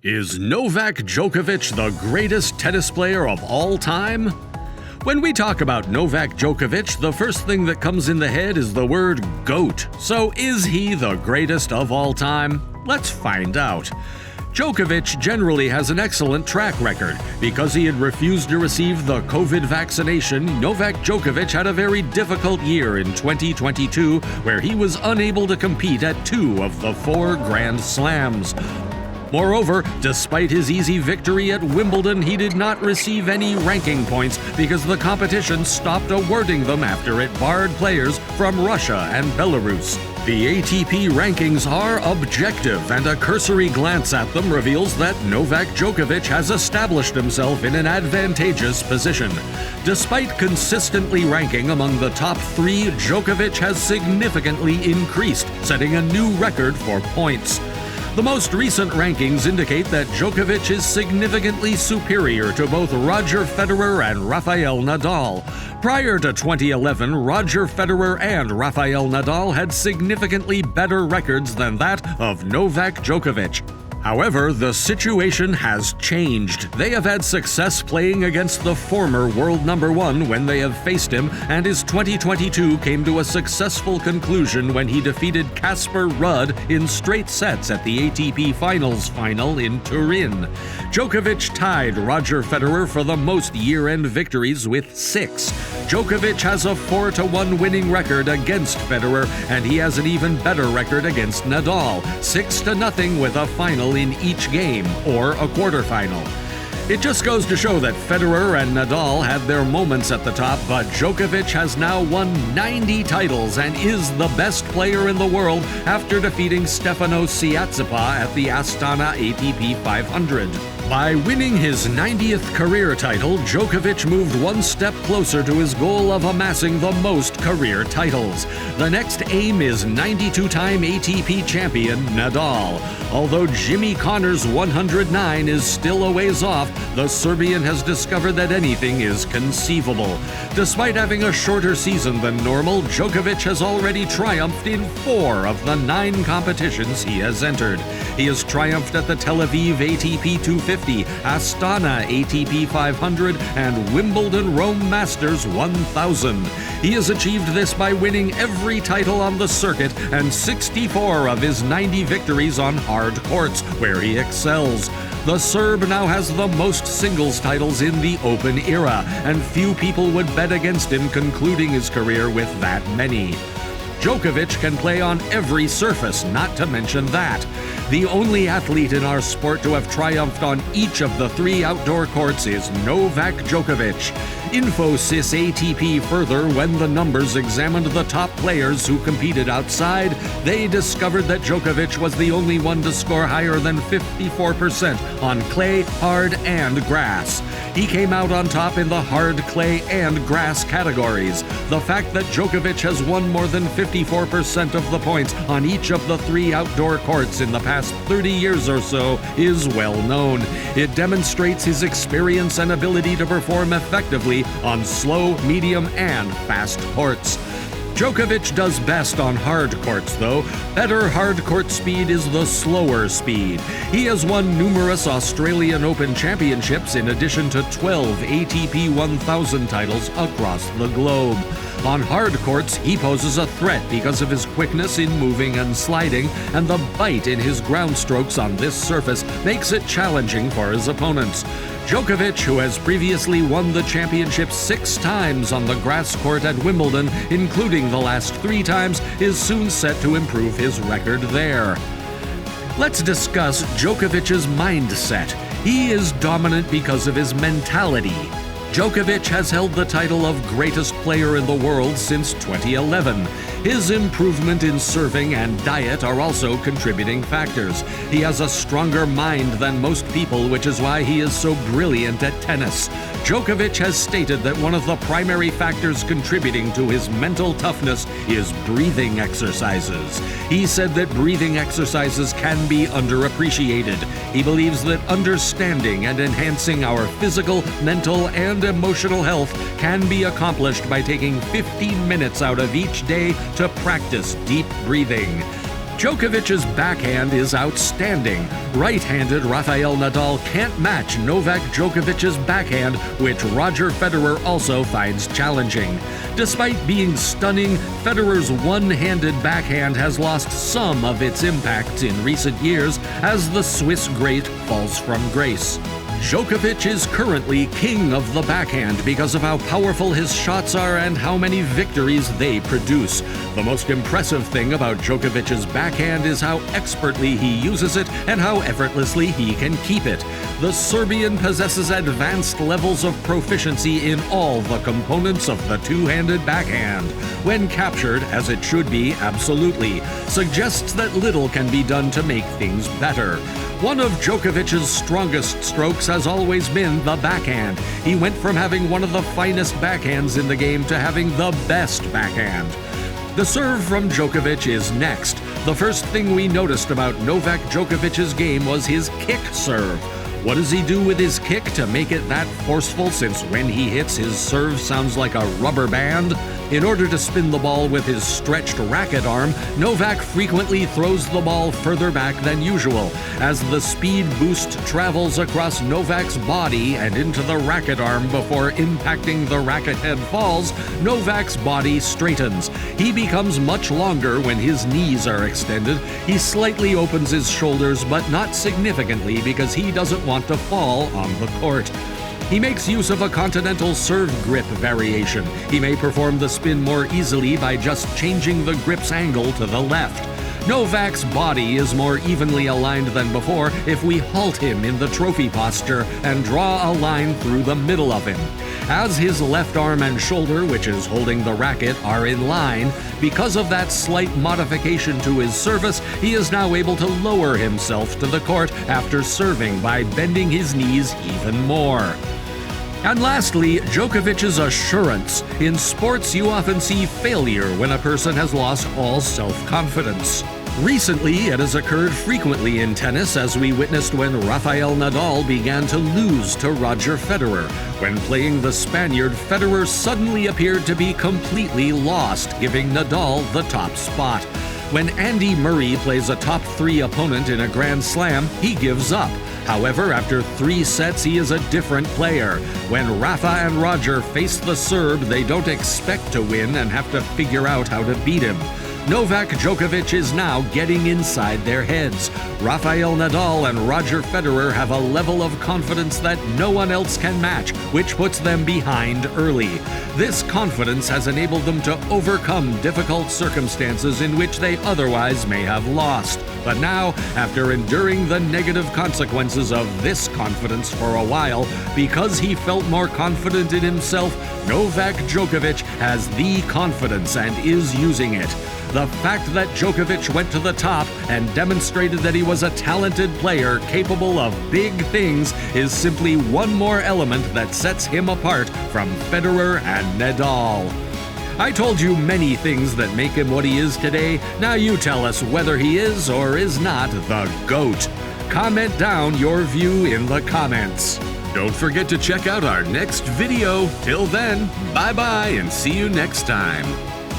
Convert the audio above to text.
Is Novak Djokovic the greatest tennis player of all time? When we talk about Novak Djokovic, the first thing that comes in the head is the word GOAT. So is he the greatest of all time? Let's find out. Djokovic generally has an excellent track record. Because he had refused to receive the COVID vaccination, Novak Djokovic had a very difficult year in 2022, where he was unable to compete at 2 of the 4 Grand Slams. Moreover, despite his easy victory at Wimbledon, he did not receive any ranking points because the competition stopped awarding them after it barred players from Russia and Belarus. The ATP rankings are objective, and a cursory glance at them reveals that Novak Djokovic has established himself in an advantageous position. Despite consistently ranking among the top 3, Djokovic has significantly increased, setting a new record for points. The most recent rankings indicate that Djokovic is significantly superior to both Roger Federer and Rafael Nadal. Prior to 2011, Roger Federer and Rafael Nadal had significantly better records than that of Novak Djokovic. However, the situation has changed. They have had success playing against the former world number 1 when they have faced him, and his 2022 came to a successful conclusion when he defeated Casper Ruud in straight sets at the ATP Finals final in Turin. Djokovic tied Roger Federer for the most year-end victories with 6. Djokovic has a 4-1 winning record against Federer, and he has an even better record against Nadal, 6-0 with a final in each game, or a quarterfinal. It just goes to show that Federer and Nadal had their moments at the top, but Djokovic has now won 90 titles and is the best player in the world after defeating Stefanos Tsitsipas at the Astana ATP 500. By winning his 90th career title, Djokovic moved one step closer to his goal of amassing the most career titles. The next aim is 92-time ATP champion Nadal. Although Jimmy Connor's 109 is still a ways off, the Serbian has discovered that anything is conceivable. Despite having a shorter season than normal, Djokovic has already triumphed in 4 of the 9 competitions he has entered. He has triumphed at the Tel Aviv ATP 250, Astana ATP 500, and Wimbledon Rome Masters 1000. He has achieved this by winning every title on the circuit and 64 of his 90 victories on hard courts, where he excels. The Serb now has the most singles titles in the Open era, and few people would bet against him concluding his career with that many. Djokovic can play on every surface, not to mention that. The only athlete in our sport to have triumphed on each of the 3 outdoor courts is Novak Djokovic. Infosys ATP further, when the numbers examined the top players who competed outside, they discovered that Djokovic was the only one to score higher than 54% on clay, hard, and grass. He came out on top in the hard, clay, and grass categories. The fact that Djokovic has won more than 54% of the points on each of the 3 outdoor courts in the past 30 years or so is well known. It demonstrates his experience and ability to perform effectively on slow, medium, and fast courts. Djokovic does best on hard courts, though. Better hard court speed is the slower speed. He has won numerous Australian Open championships in addition to 12 ATP 1000 titles across the globe. On hard courts, he poses a threat because of his quickness in moving and sliding, and the bite in his ground strokes on this surface makes it challenging for his opponents. Djokovic, who has previously won the championship 6 times on the grass court at Wimbledon, including the last 3 times, is soon set to improve his record there. Let's discuss Djokovic's mindset. He is dominant because of his mentality. Djokovic has held the title of greatest player in the world since 2011. His improvement in serving and diet are also contributing factors. He has a stronger mind than most people, which is why he is so brilliant at tennis. Djokovic has stated that one of the primary factors contributing to his mental toughness is breathing exercises. He said that breathing exercises can be underappreciated. He believes that understanding and enhancing our physical, mental, and emotional health can be accomplished by taking 15 minutes out of each day to practice deep breathing. Djokovic's backhand is outstanding. Right-handed Rafael Nadal can't match Novak Djokovic's backhand, which Roger Federer also finds challenging. Despite being stunning, Federer's one-handed backhand has lost some of its impact in recent years as the Swiss great falls from grace. Djokovic is currently king of the backhand because of how powerful his shots are and how many victories they produce. The most impressive thing about Djokovic's backhand is how expertly he uses it and how effortlessly he can keep it. The Serbian possesses advanced levels of proficiency in all the components of the two-handed backhand. When captured, as it should be, absolutely, suggests that little can be done to make things better. One of Djokovic's strongest strokes has always been the backhand. He went from having one of the finest backhands in the game to having the best backhand. The serve from Djokovic is next. The first thing we noticed about Novak Djokovic's game was his kick serve. What does he do with his kick to make it that forceful, since when he hits, his serve sounds like a rubber band? In order to spin the ball with his stretched racket arm, Novak frequently throws the ball further back than usual. As the speed boost travels across Novak's body and into the racket arm before impacting the racket head falls, Novak's body straightens. He becomes much longer when his knees are extended. He slightly opens his shoulders, but not significantly, because he doesn't want to fall on the court. He makes use of a continental serve grip variation. He may perform the spin more easily by just changing the grip's angle to the left. Novak's body is more evenly aligned than before if we halt him in the trophy posture and draw a line through the middle of him. As his left arm and shoulder, which is holding the racket, are in line, because of that slight modification to his service, he is now able to lower himself to the court after serving by bending his knees even more. And lastly, Djokovic's assurance. In sports, you often see failure when a person has lost all self-confidence. Recently, it has occurred frequently in tennis, as we witnessed when Rafael Nadal began to lose to Roger Federer. When playing the Spaniard, Federer suddenly appeared to be completely lost, giving Nadal the top spot. When Andy Murray plays a top 3 opponent in a Grand Slam, he gives up. However, after 3 sets, he is a different player. When Rafa and Roger face the Serb, they don't expect to win and have to figure out how to beat him. Novak Djokovic is now getting inside their heads. Rafael Nadal and Roger Federer have a level of confidence that no one else can match, which puts them behind early. This confidence has enabled them to overcome difficult circumstances in which they otherwise may have lost. But now, after enduring the negative consequences of this confidence for a while, because he felt more confident in himself, Novak Djokovic has the confidence and is using it. The fact that Djokovic went to the top and demonstrated that he was a talented player capable of big things is simply one more element that sets him apart from Federer and Nadal. I told you many things that make him what he is today. Now you tell us whether he is or is not the GOAT. Comment down your view in the comments. Don't forget to check out our next video. Till then, bye-bye and see you next time.